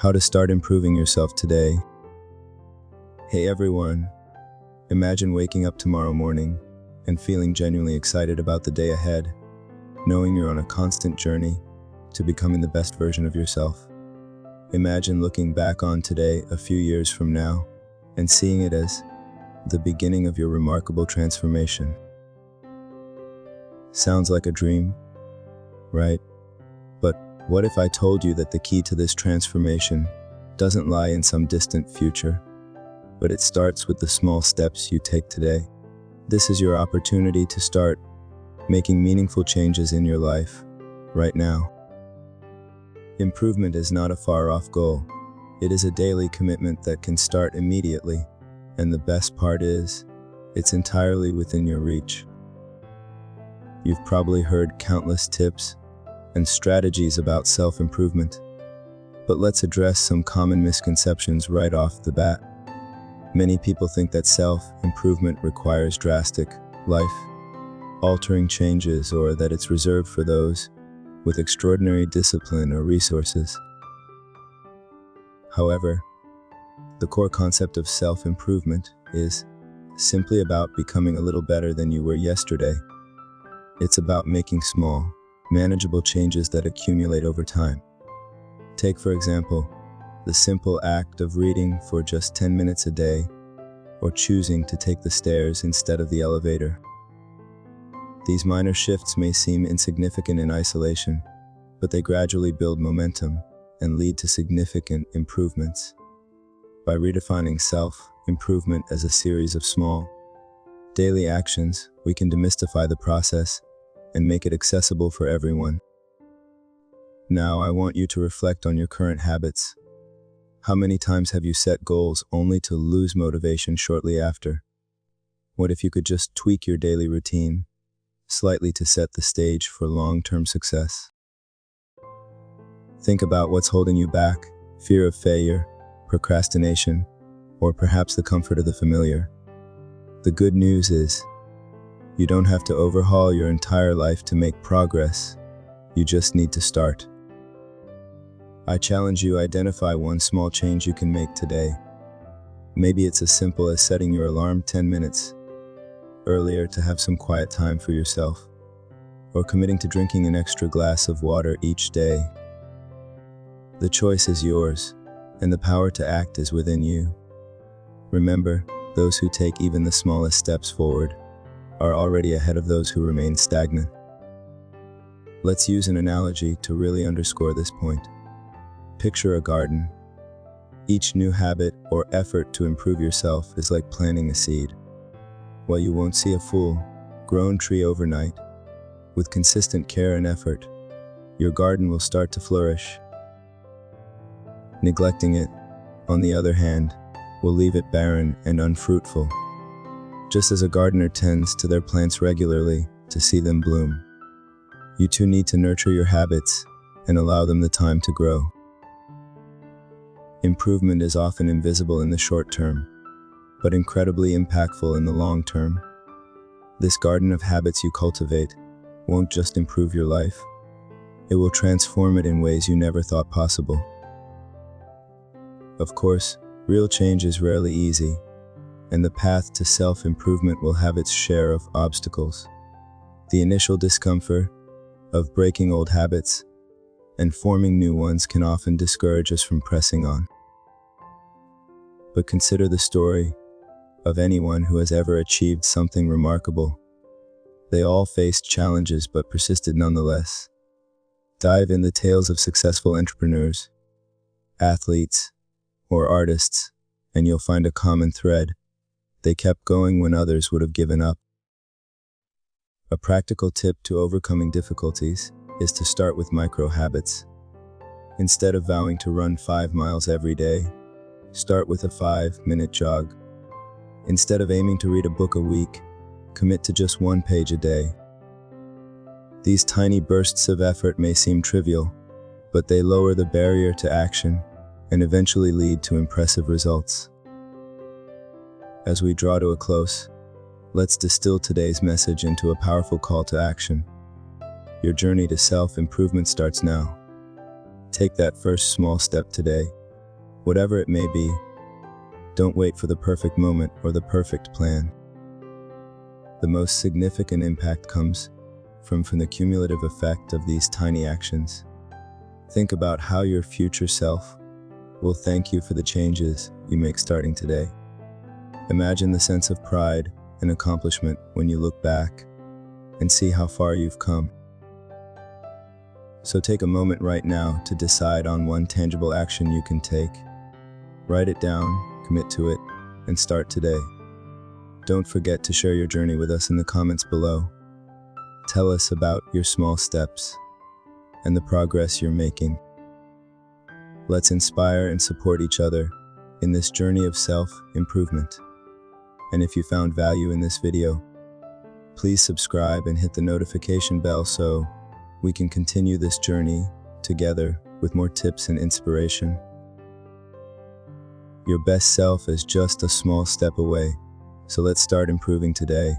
How to start improving yourself today. Hey everyone, imagine waking up tomorrow morning and feeling genuinely excited about the day ahead, knowing you're on a constant journey to becoming the best version of yourself. Imagine looking back on today a few years from now and seeing it as the beginning of your remarkable transformation. Sounds like a dream, right? But what if I told you that the key to this transformation doesn't lie in some distant future, but it starts with the small steps you take today? This is your opportunity to start making meaningful changes in your life right now. Improvement is not a far-off goal. It is a daily commitment that can start immediately, and the best part is, it's entirely within your reach. You've probably heard countless tips and strategies about self-improvement, but let's address some common misconceptions right off the bat. Many people think that self-improvement requires drastic, life-altering changes, or that it's reserved for those with extraordinary discipline or resources. However, the core concept of self-improvement is simply about becoming a little better than you were yesterday. It's about making small, manageable changes that accumulate over time. Take, for example, the simple act of reading for just 10 minutes a day, or choosing to take the stairs instead of the elevator. These minor shifts may seem insignificant in isolation, but they gradually build momentum and lead to significant improvements. By redefining self-improvement as a series of small, daily actions, we can demystify the process and make it accessible for everyone. Now, I want you to reflect on your current habits. How many times have you set goals only to lose motivation shortly after? What if you could just tweak your daily routine slightly to set the stage for long-term success? Think about what's holding you back: fear of failure, procrastination, or perhaps the comfort of the familiar. The good news is, you don't have to overhaul your entire life to make progress. You just need to start. I challenge you to identify one small change you can make today. Maybe it's as simple as setting your alarm 10 minutes earlier to have some quiet time for yourself, or committing to drinking an extra glass of water each day. The choice is yours, and the power to act is within you. Remember, those who take even the smallest steps forward are already ahead of those who remain stagnant. Let's use an analogy to really underscore this point. Picture a garden. Each new habit or effort to improve yourself is like planting a seed. While you won't see a full-grown tree overnight, with consistent care and effort, your garden will start to flourish. Neglecting it, on the other hand, will leave it barren and unfruitful. Just as a gardener tends to their plants regularly to see them bloom, you too need to nurture your habits and allow them the time to grow. Improvement is often invisible in the short term, but incredibly impactful in the long term. This garden of habits you cultivate won't just improve your life, it will transform it in ways you never thought possible. Of course, real change is rarely easy, and the path to self-improvement will have its share of obstacles. The initial discomfort of breaking old habits and forming new ones can often discourage us from pressing on. But consider the story of anyone who has ever achieved something remarkable. They all faced challenges but persisted nonetheless. Dive in the tales of successful entrepreneurs, athletes, or artists, and you'll find a common thread. They kept going when others would have given up. A practical tip to overcoming difficulties is to start with micro habits. Instead of vowing to run 5 miles every day, start with a 5-minute jog. Instead of aiming to read a book a week, commit to just 1 page a day. These tiny bursts of effort may seem trivial, but they lower the barrier to action and eventually lead to impressive results. As we draw to a close, let's distill today's message into a powerful call to action. Your journey to self-improvement starts now. Take that first small step today Whatever it may be, don't wait for the perfect moment or the perfect plan. The most significant impact comes from the cumulative effect of these tiny actions. Think about how your future self will thank you for the changes you make starting today. Imagine the sense of pride and accomplishment when you look back and see how far you've come. So take a moment right now to decide on one tangible action you can take. Write it down, commit to it, and start today. Don't forget to share your journey with us in the comments below. Tell us about your small steps and the progress you're making. Let's inspire and support each other in this journey of self-improvement. And if you found value in this video, please subscribe and hit the notification bell so we can continue this journey together with more tips and inspiration. Your best self is just a small step away, so let's start improving today.